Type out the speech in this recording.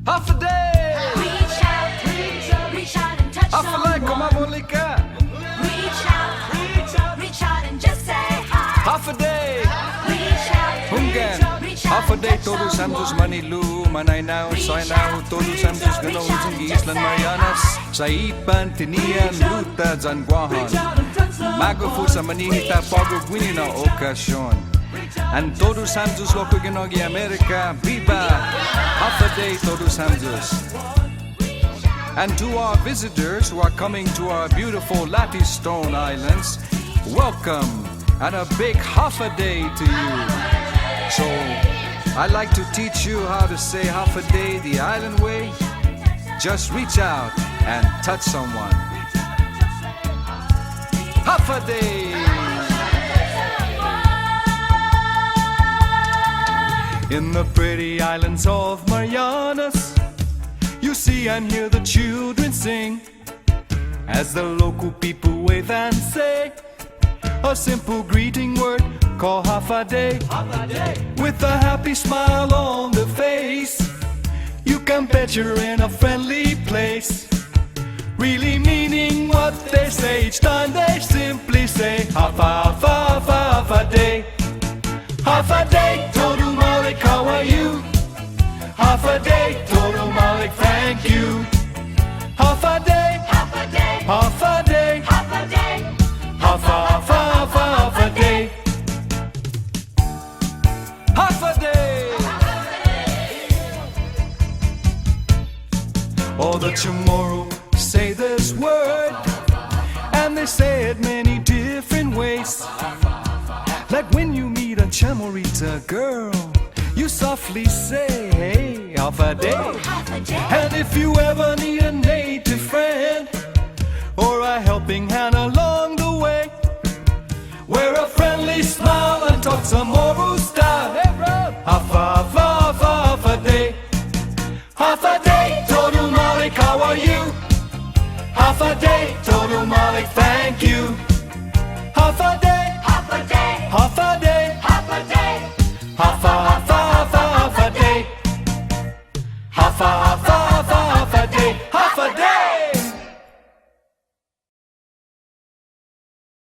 Hafa day! Reach out and touch Hafa like someone. kumamulika. Reach out and just say hi. Hafa day! Hunggan. Reach out Hafa and day touch todos santos someone. Manilu, Manaynao, Sainao, todos santos ganoon sa Isla Marianas, sa Ipan, Tinian, Luta, Zanguahan. Magafu sa manihita pagugwini na okasyon. And todos santos loco ginogi America, Viva! Hafa day todos santos. And to our visitors who are coming to our beautiful Latistone Islands, welcome and a big Hafa day to you. So, I'd like to teach you how to say Hafa day the island way. Just reach out and touch someone. Hafa day! In the pretty islands of Marianas, you see and hear the children sing as the local people wave and say a simple greeting word called Hafa day. With a happy smile on the face, you can bet you're in a friendly place, really meaning what they say. Each time they simply say Hafa, Hafa, Hafa, Hafa day. Hafa day, Toru Malik, how are you? Hafa day, Toru Malik, thank you. Hafa day, Hafa day. Hafa day, Hafa day. Hafa, Hafa, Hafa, Hafa day. Hafa day. All the Chamorro say this word, and they say it many different ways. Like when you meet a Chamorita girl, you softly say, hey, Hafa day. And if you ever need a native friend or a helping hand along the way, wear a friendly smile and talk some Moro style. Hey, bro. Hafa, Hafa, Hafa, Hafa day. Hafa day, Toru Malik, how are you? Hafa day, Toru Malik, thank you.